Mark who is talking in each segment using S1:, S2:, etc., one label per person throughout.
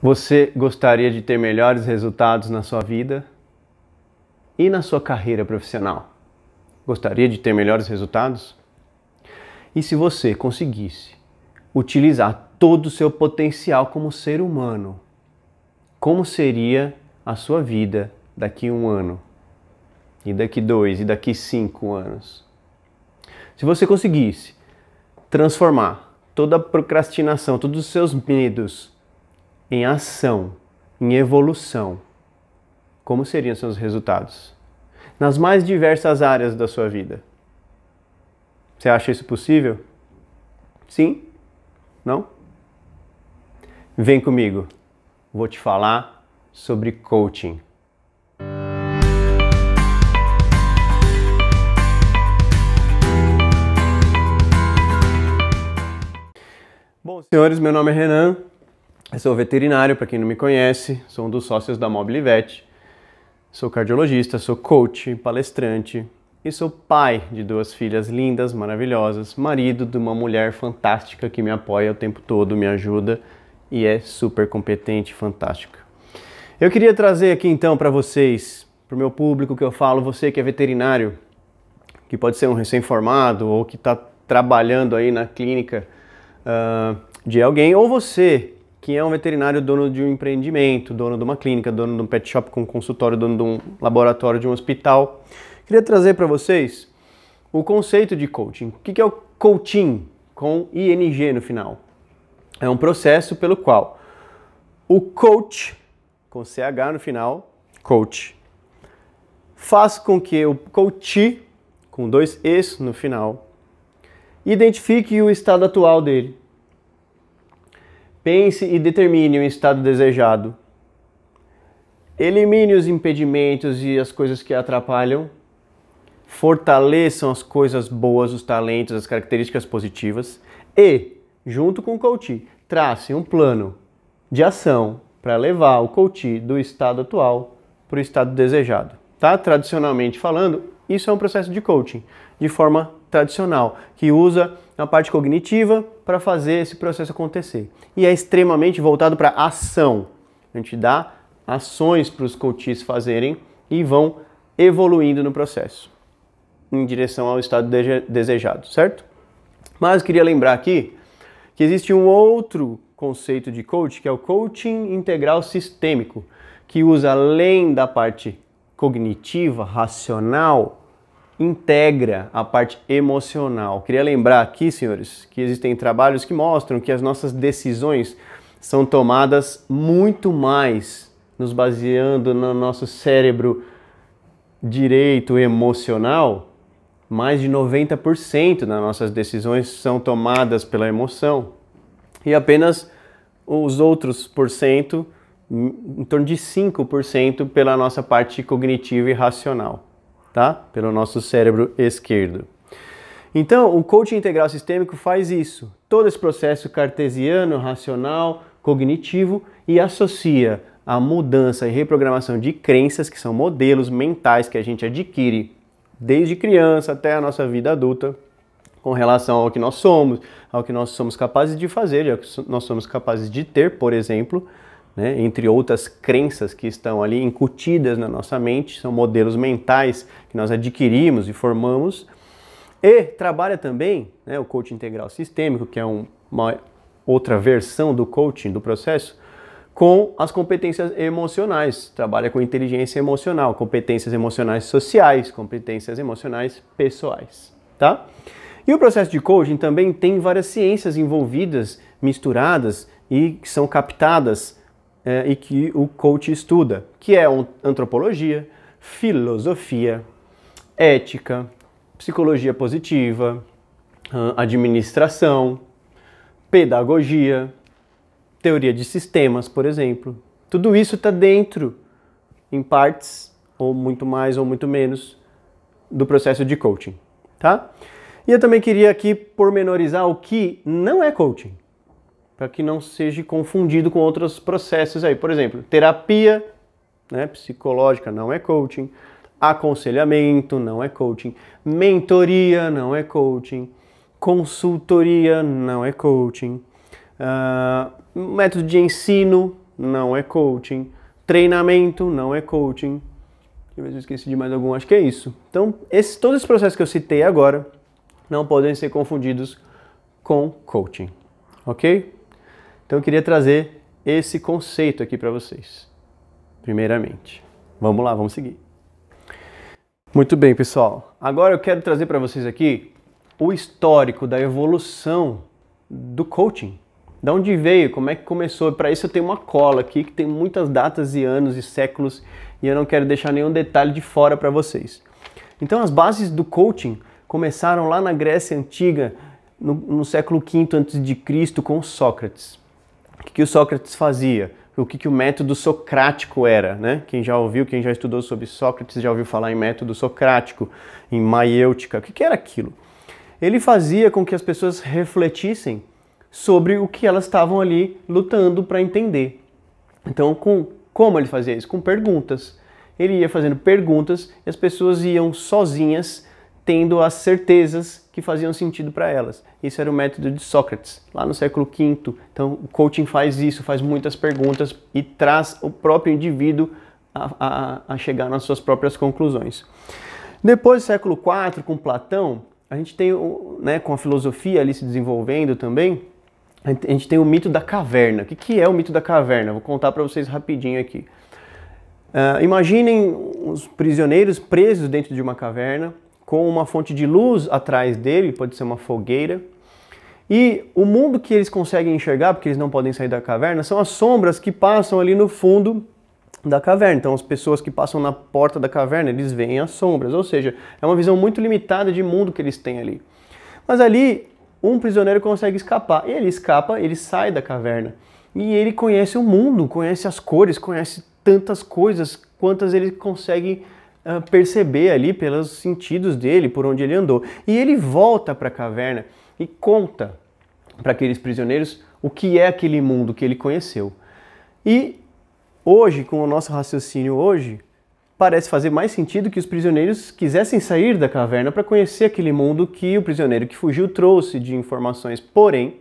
S1: Você gostaria de ter melhores resultados na sua vida e na sua carreira profissional? Gostaria de ter melhores resultados? E se você conseguisse utilizar todo o seu potencial como ser humano, como seria a sua vida daqui a 1 ano? E daqui 2? E daqui 5 anos? Se você conseguisse transformar toda a procrastinação, todos os seus medos em ação, em evolução, como seriam seus resultados? Nas mais diversas áreas da sua vida. Você acha isso possível? Sim? Não? Vem comigo. Vou te falar sobre coaching. Bom, senhores, meu nome é Renan. Eu sou veterinário, para quem não me conhece, sou um dos sócios da Mobilivete, sou cardiologista, sou coach, palestrante e sou pai de 2 filhas lindas, maravilhosas, marido de uma mulher fantástica que me apoia o tempo todo, me ajuda e é super competente e fantástica. Eu queria trazer aqui então para vocês, para o meu público que eu falo, você que é veterinário, que pode ser um recém-formado ou que está trabalhando aí na clínica de alguém, ou você que é um veterinário dono de um empreendimento, dono de uma clínica, dono de um pet shop com consultório, dono de um laboratório, de um hospital. Queria trazer para vocês o conceito de coaching. O que é o coaching com ING no final? É um processo pelo qual o coach, com CH no final, coach, faz com que o coach, com 2 Es no final, identifique o estado atual dele. Pense e determine o estado desejado. Elimine os impedimentos e as coisas que atrapalham. Fortaleçam as coisas boas, os talentos, as características positivas. E, junto com o coach, trace um plano de ação para levar o coach do estado atual para o estado desejado. Tá? Tradicionalmente falando, isso é um processo de coaching, de forma tradicional, que usa a parte cognitiva para fazer esse processo acontecer. E é extremamente voltado para ação. A gente dá ações para os coaches fazerem e vão evoluindo no processo, em direção ao estado desejado, certo? Mas eu queria lembrar aqui que existe um outro conceito de coach, que é o coaching integral sistêmico, que usa além da parte cognitiva, racional, integra a parte emocional. Queria lembrar aqui, senhores, que existem trabalhos que mostram que as nossas decisões são tomadas muito mais nos baseando no nosso cérebro direito emocional. Mais de 90% das nossas decisões são tomadas pela emoção e apenas os outros porcento, em torno de 5%, pela nossa parte cognitiva e racional. Tá? Pelo nosso cérebro esquerdo. Então, o coaching integral sistêmico faz isso, todo esse processo cartesiano, racional, cognitivo, e associa a mudança e reprogramação de crenças, que são modelos mentais que a gente adquire desde criança até a nossa vida adulta, com relação ao que nós somos capazes de fazer, ao que nós somos capazes de ter, por exemplo, né, entre outras crenças que estão ali incutidas na nossa mente, são modelos mentais que nós adquirimos e formamos, e trabalha também, né, o coaching integral sistêmico, que é uma outra versão do coaching, do processo, com as competências emocionais, trabalha com inteligência emocional, competências emocionais sociais, competências emocionais pessoais, tá? E o processo de coaching também tem várias ciências envolvidas, misturadas e que são captadas e que o coach estuda, que é antropologia, filosofia, ética, psicologia positiva, administração, pedagogia, teoria de sistemas, por exemplo. Tudo isso está dentro, em partes, ou muito mais ou muito menos, do processo de coaching, tá? E eu também queria aqui pormenorizar o que não é coaching, para que não seja confundido com outros processos aí. Por exemplo, terapia, né, psicológica não é coaching, aconselhamento não é coaching, mentoria não é coaching, consultoria não é coaching, método de ensino não é coaching. Treinamento não é coaching. Deixa eu ver se eu esqueci de mais algum, acho que é isso. Então, todos esses processos que eu citei agora não podem ser confundidos com coaching, ok? Então eu queria trazer esse conceito aqui para vocês, primeiramente. Vamos lá, vamos seguir. Muito bem, pessoal. Agora eu quero trazer para vocês aqui o histórico da evolução do coaching. De onde veio, como é que começou. Para isso eu tenho uma cola aqui que tem muitas datas e anos e séculos e eu não quero deixar nenhum detalhe de fora para vocês. Então as bases do coaching começaram lá na Grécia Antiga, no século V a.C., com Sócrates. O que o Sócrates fazia? O que o método socrático era, né? Quem já ouviu, quem já estudou sobre Sócrates, já ouviu falar em método socrático, em maiêutica. O que era aquilo? Ele fazia com que as pessoas refletissem sobre o que elas estavam ali lutando para entender. Então, como ele fazia isso? Com perguntas. Ele ia fazendo perguntas e as pessoas iam sozinhas tendo as certezas que faziam sentido para elas. Isso era o método de Sócrates, lá no século V. Então, o coaching faz isso, faz muitas perguntas e traz o próprio indivíduo a chegar nas suas próprias conclusões. Depois do século IV, com Platão, a gente tem, né, com a filosofia ali se desenvolvendo também, a gente tem o mito da caverna. O que é o mito da caverna? Vou contar para vocês rapidinho aqui. Imaginem os prisioneiros presos dentro de uma caverna, com uma fonte de luz atrás dele, pode ser uma fogueira. E o mundo que eles conseguem enxergar, porque eles não podem sair da caverna, são as sombras que passam ali no fundo da caverna. Então as pessoas que passam na porta da caverna, eles veem as sombras. Ou seja, é uma visão muito limitada de mundo que eles têm ali. Mas ali, um prisioneiro consegue escapar. E ele escapa, ele sai da caverna. E ele conhece o mundo, conhece as cores, conhece tantas coisas quantas ele consegue perceber ali pelos sentidos dele, por onde ele andou. E ele volta para a caverna e conta para aqueles prisioneiros o que é aquele mundo que ele conheceu. E hoje, com o nosso raciocínio hoje, parece fazer mais sentido que os prisioneiros quisessem sair da caverna para conhecer aquele mundo que o prisioneiro que fugiu trouxe de informações. Porém,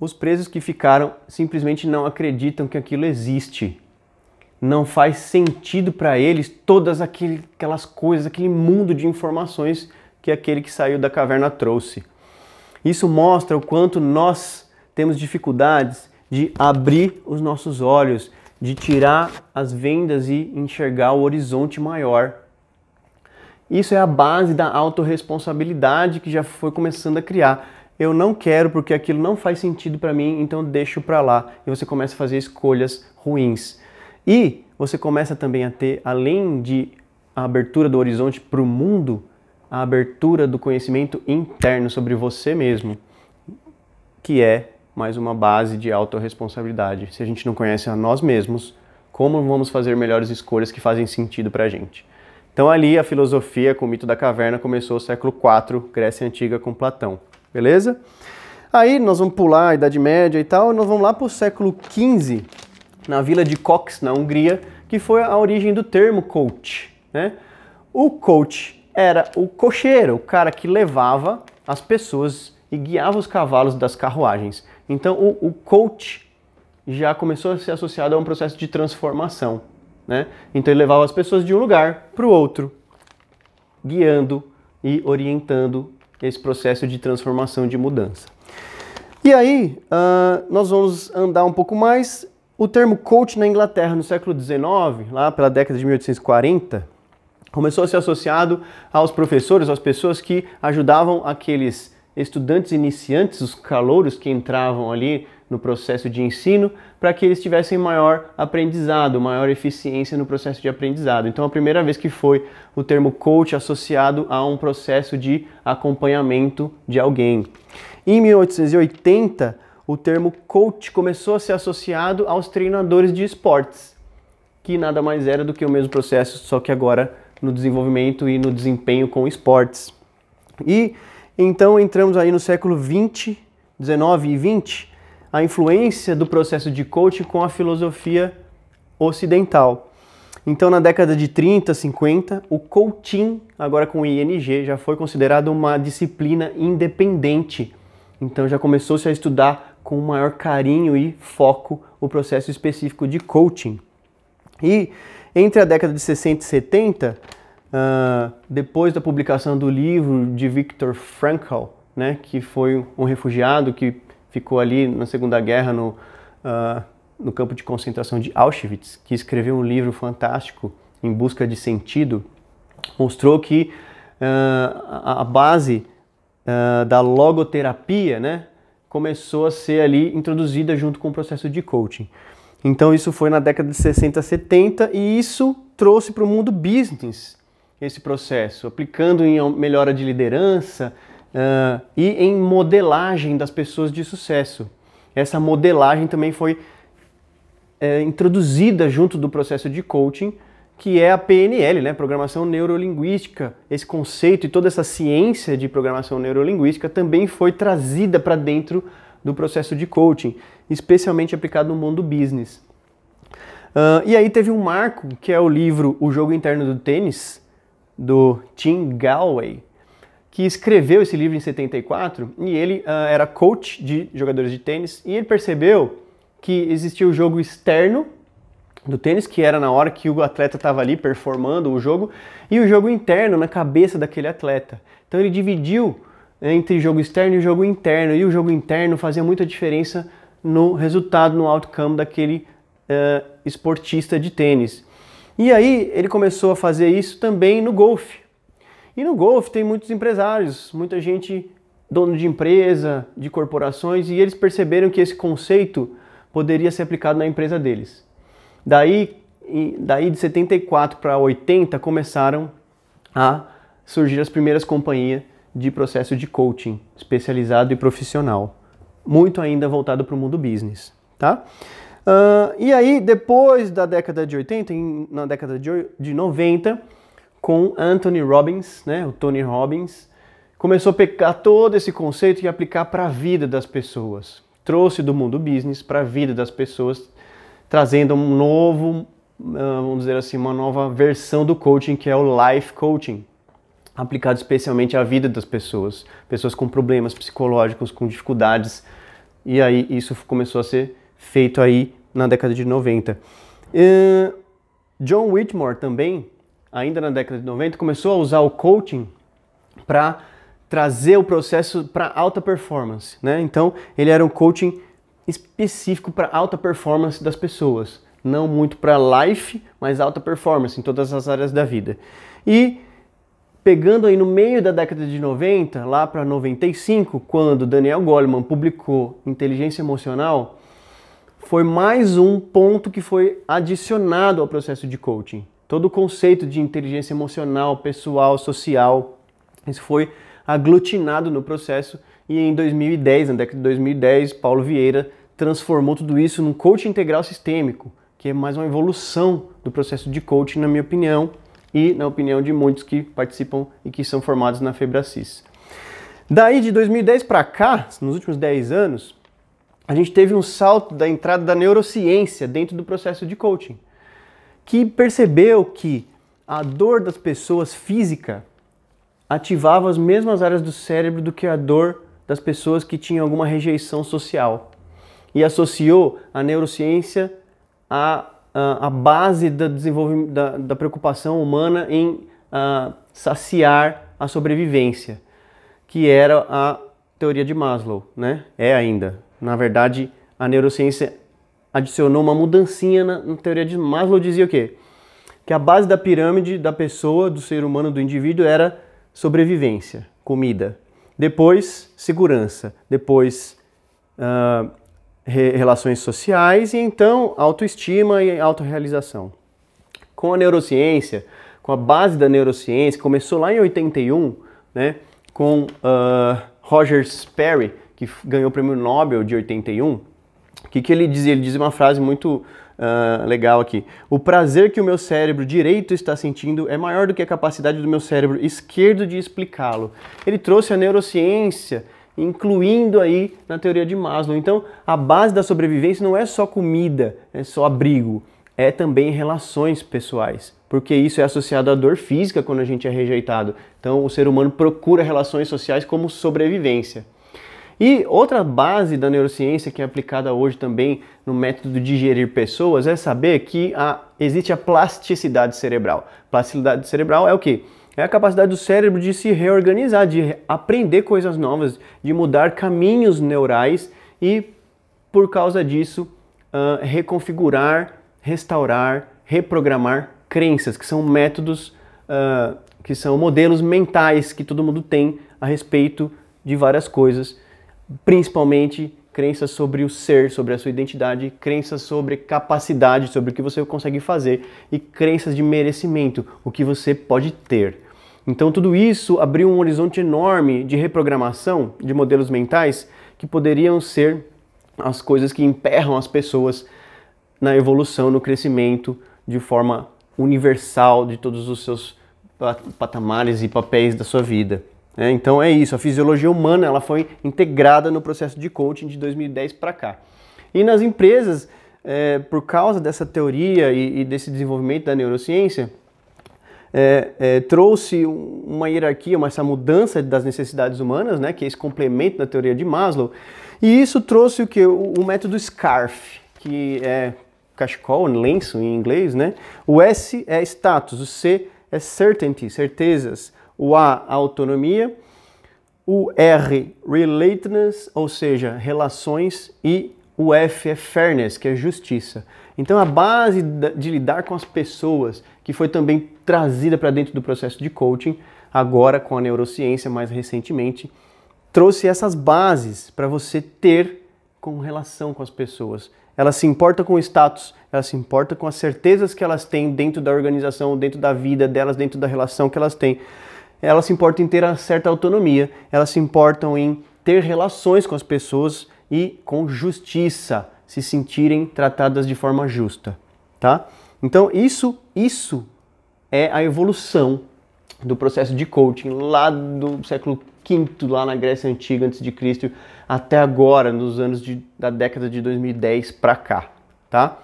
S1: os presos que ficaram simplesmente não acreditam que aquilo existe. Não faz sentido para eles todas aquelas coisas, aquele mundo de informações que aquele que saiu da caverna trouxe. Isso mostra o quanto nós temos dificuldades de abrir os nossos olhos, de tirar as vendas e enxergar o horizonte maior. Isso é a base da autorresponsabilidade que já foi começando a criar. Eu não quero porque aquilo não faz sentido para mim, então deixo para lá. E você começa a fazer escolhas ruins. E você começa também a ter, além de a abertura do horizonte para o mundo, a abertura do conhecimento interno sobre você mesmo, que é mais uma base de autorresponsabilidade. Se a gente não conhece a nós mesmos, como vamos fazer melhores escolhas que fazem sentido para a gente? Então ali a filosofia com o mito da caverna começou no século IV, Grécia Antiga, com Platão. Beleza? Aí nós vamos pular a Idade Média e tal, nós vamos lá para o século XV, na vila de Kos, na Hungria, que foi a origem do termo coach, né? O coach era o cocheiro, o cara que levava as pessoas e guiava os cavalos das carruagens. Então o coach já começou a ser associado a um processo de transformação, né? Então ele levava as pessoas de um lugar para o outro, guiando e orientando esse processo de transformação, de mudança. E aí, nós vamos andar um pouco mais. O termo coach na Inglaterra no século XIX, lá pela década de 1840, começou a ser associado aos professores, às pessoas que ajudavam aqueles estudantes iniciantes, os calouros que entravam ali no processo de ensino, para que eles tivessem maior aprendizado, maior eficiência no processo de aprendizado. Então, a primeira vez que foi o termo coach associado a um processo de acompanhamento de alguém. Em 1880, o termo coach começou a ser associado aos treinadores de esportes, que nada mais era do que o mesmo processo, só que agora no desenvolvimento e no desempenho com esportes. E então entramos aí no século 20, 19 e 20, a influência do processo de coaching com a filosofia ocidental. Então na década de 30, 50, o coaching, agora com ING, já foi considerado uma disciplina independente. Então já começou-se a estudar com maior carinho e foco o processo específico de coaching. E entre a década de 60 e 70, depois da publicação do livro de Viktor Frankl, né, que foi um refugiado que ficou ali na Segunda Guerra no campo de concentração de Auschwitz, que escreveu um livro fantástico, Em Busca de Sentido, mostrou que a base da logoterapia, né, começou a ser ali introduzida junto com o processo de coaching. Então isso foi na década de 60, 70 e isso trouxe para o mundo business esse processo, aplicando em melhora de liderança e em modelagem das pessoas de sucesso. Essa modelagem também foi introduzida junto do processo de coaching, que é a PNL, né? Programação Neurolinguística. Esse conceito e toda essa ciência de programação neurolinguística também foi trazida para dentro do processo de coaching, especialmente aplicado no mundo business. E aí teve um marco, que é o livro O Jogo Interno do Tênis, do Tim Gallwey, que escreveu esse livro em 74, e ele era coach de jogadores de tênis, e ele percebeu que existia o jogo externo do tênis, que era na hora que o atleta estava ali performando o jogo, e o jogo interno na cabeça daquele atleta. Então ele dividiu entre jogo externo e jogo interno, e o jogo interno fazia muita diferença no resultado, no outcome daquele esportista de tênis. E aí ele começou a fazer isso também no golfe. E no golfe tem muitos empresários, muita gente, dono de empresa, de corporações, e eles perceberam que esse conceito poderia ser aplicado na empresa deles. Daí de 74 para 80 começaram a surgir as primeiras companhias de processo de coaching especializado e profissional, muito ainda voltado para o mundo business, tá? E aí depois da década de 80, na década de 90, com Anthony Robbins, né, o Tony Robbins, começou a pegar todo esse conceito e aplicar para a vida das pessoas. Trouxe do mundo business para a vida das pessoas, trazendo um novo, vamos dizer assim, uma nova versão do coaching, que é o life coaching, aplicado especialmente à vida das pessoas, pessoas com problemas psicológicos, com dificuldades, e aí isso começou a ser feito aí na década de 90. John Whitmore também, ainda na década de 90, começou a usar o coaching para trazer o processo para alta performance, né? Então, ele era um coaching específico para alta performance das pessoas, não muito para life, mas alta performance em todas as áreas da vida. E pegando aí no meio da década de 90, lá para 95, quando Daniel Goleman publicou Inteligência Emocional, foi mais um ponto que foi adicionado ao processo de coaching. Todo o conceito de inteligência emocional, pessoal, social, isso foi aglutinado no processo, e em 2010, na década de 2010, Paulo Vieira transformou tudo isso num coaching integral sistêmico, que é mais uma evolução do processo de coaching, na minha opinião, e na opinião de muitos que participam e que são formados na Febracis. Daí de 2010 para cá, nos últimos 10 anos, a gente teve um salto da entrada da neurociência dentro do processo de coaching, que percebeu que a dor das pessoas física ativava as mesmas áreas do cérebro do que a dor das pessoas que tinham alguma rejeição social. E associou a neurociência à base do desenvolvimento, da preocupação humana em saciar a sobrevivência, que era a teoria de Maslow, né? É ainda. Na verdade, a neurociência adicionou uma mudancinha na teoria de Maslow. Dizia o quê? Que a base da pirâmide da pessoa, do ser humano, do indivíduo, era sobrevivência, comida. Depois, segurança. Depois, relações sociais e então autoestima e autorrealização. Com a neurociência, com a base da neurociência, começou lá em 81, né, com Roger Sperry, que ganhou o prêmio Nobel de 81. O que ele dizia? Ele dizia uma frase muito legal aqui. O prazer que o meu cérebro direito está sentindo é maior do que a capacidade do meu cérebro esquerdo de explicá-lo. Ele trouxe a neurociência, incluindo aí na teoria de Maslow. Então, a base da sobrevivência não é só comida, é só abrigo, é também relações pessoais, porque isso é associado à dor física quando a gente é rejeitado. Então, o ser humano procura relações sociais como sobrevivência. E outra base da neurociência que é aplicada hoje também no método de gerir pessoas é saber que existe a plasticidade cerebral. Plasticidade cerebral é o quê? É a capacidade do cérebro de se reorganizar, de aprender coisas novas, de mudar caminhos neurais e, por causa disso, reconfigurar, restaurar, reprogramar crenças, que são métodos, que são modelos mentais que todo mundo tem a respeito de várias coisas, principalmente crenças sobre o ser, sobre a sua identidade, crenças sobre capacidade, sobre o que você consegue fazer e crenças de merecimento, o que você pode ter. Então tudo isso abriu um horizonte enorme de reprogramação de modelos mentais que poderiam ser as coisas que emperram as pessoas na evolução, no crescimento, de forma universal de todos os seus patamares e papéis da sua vida. Então é isso, a fisiologia humana ela foi integrada no processo de coaching de 2010 para cá. E nas empresas, por causa dessa teoria e desse desenvolvimento da neurociência, trouxe uma hierarquia, essa mudança das necessidades humanas, né, que é esse complemento da teoria de Maslow, e isso trouxe o que? O método SCARF, que é cachecol, lenço em inglês, né? O S é status, o C é certainty, certezas, o A, autonomia, o R, relatedness, ou seja, relações, e o F é fairness, que é justiça. Então a base de lidar com as pessoas, que foi também trazida para dentro do processo de coaching, agora com a neurociência mais recentemente, trouxe essas bases para você ter com relação com as pessoas. Ela se importa com o status, ela se importa com as certezas que elas têm dentro da organização, dentro da vida delas, dentro da relação que elas têm. Elas se importam em ter uma certa autonomia, elas se importam em ter relações com as pessoas e com justiça, se sentirem tratadas de forma justa, tá? Então isso é a evolução do processo de coaching lá do século V, lá na Grécia Antiga, antes de Cristo, até agora, nos anos da década de 2010 para cá, tá?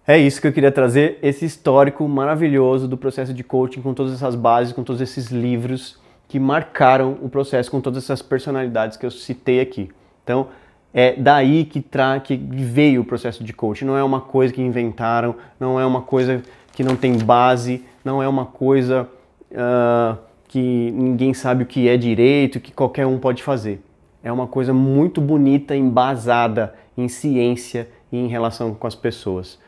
S1: É isso que eu queria trazer, esse histórico maravilhoso do processo de coaching, com todas essas bases, com todos esses livros que marcaram o processo, com todas essas personalidades que eu citei aqui. Então, é daí que veio o processo de coaching. Não é uma coisa que inventaram, não é uma coisa que não tem base, não é uma coisa que ninguém sabe o que é direito, que qualquer um pode fazer. É uma coisa muito bonita, embasada em ciência e em relação com as pessoas.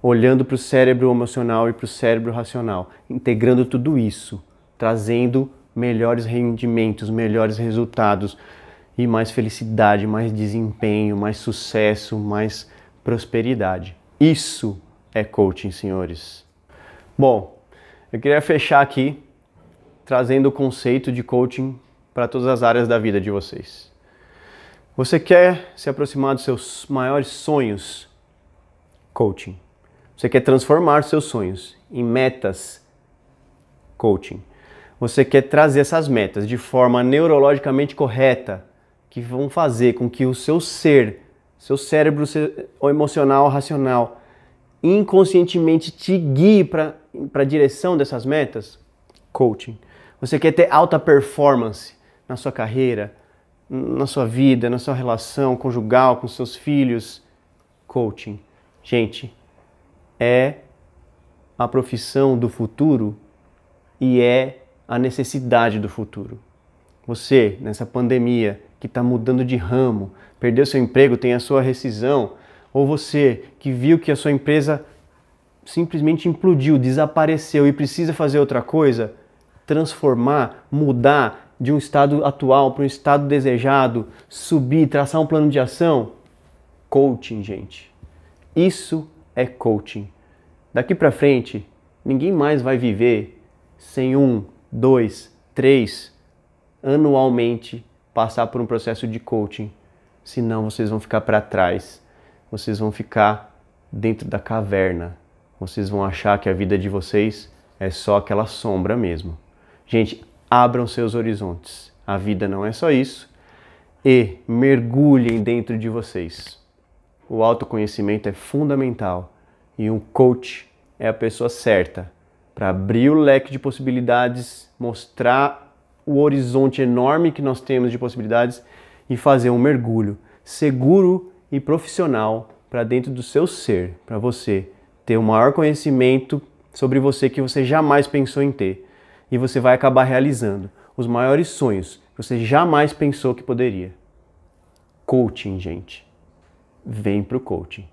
S1: Olhando para o cérebro emocional e para o cérebro racional, integrando tudo isso, trazendo melhores rendimentos, melhores resultados e mais felicidade, mais desempenho, mais sucesso, mais prosperidade. Isso é coaching, senhores. Bom, eu queria fechar aqui trazendo o conceito de coaching para todas as áreas da vida de vocês. Você quer se aproximar dos seus maiores sonhos? Coaching. Você quer transformar seus sonhos em metas? Coaching. Você quer trazer essas metas de forma neurologicamente correta, que vão fazer com que o seu ser, seu cérebro emocional, racional, inconscientemente te guie para a direção dessas metas? Coaching. Você quer ter alta performance na sua carreira, na sua vida, na sua relação conjugal com seus filhos? Coaching. Gente, é a profissão do futuro e é a necessidade do futuro. Você, nessa pandemia, que está mudando de ramo, perdeu seu emprego, tem a sua rescisão, ou você que viu que a sua empresa simplesmente implodiu, desapareceu e precisa fazer outra coisa, transformar, mudar de um estado atual para um estado desejado, subir, traçar um plano de ação? Coaching, gente. Isso é coaching. Daqui para frente, ninguém mais vai viver sem 1, 2, 3 anualmente passar por um processo de coaching. Senão vocês vão ficar para trás. Vocês vão ficar dentro da caverna. Vocês vão achar que a vida de vocês é só aquela sombra mesmo. Gente, abram seus horizontes. A vida não é só isso. E mergulhem dentro de vocês. O autoconhecimento é fundamental. E um coach é a pessoa certa para abrir o leque de possibilidades, mostrar o horizonte enorme que nós temos de possibilidades e fazer um mergulho seguro e profissional para dentro do seu ser, para você ter o maior conhecimento sobre você que você jamais pensou em ter. E você vai acabar realizando os maiores sonhos que você jamais pensou que poderia. Coaching, gente. Vem pro coaching.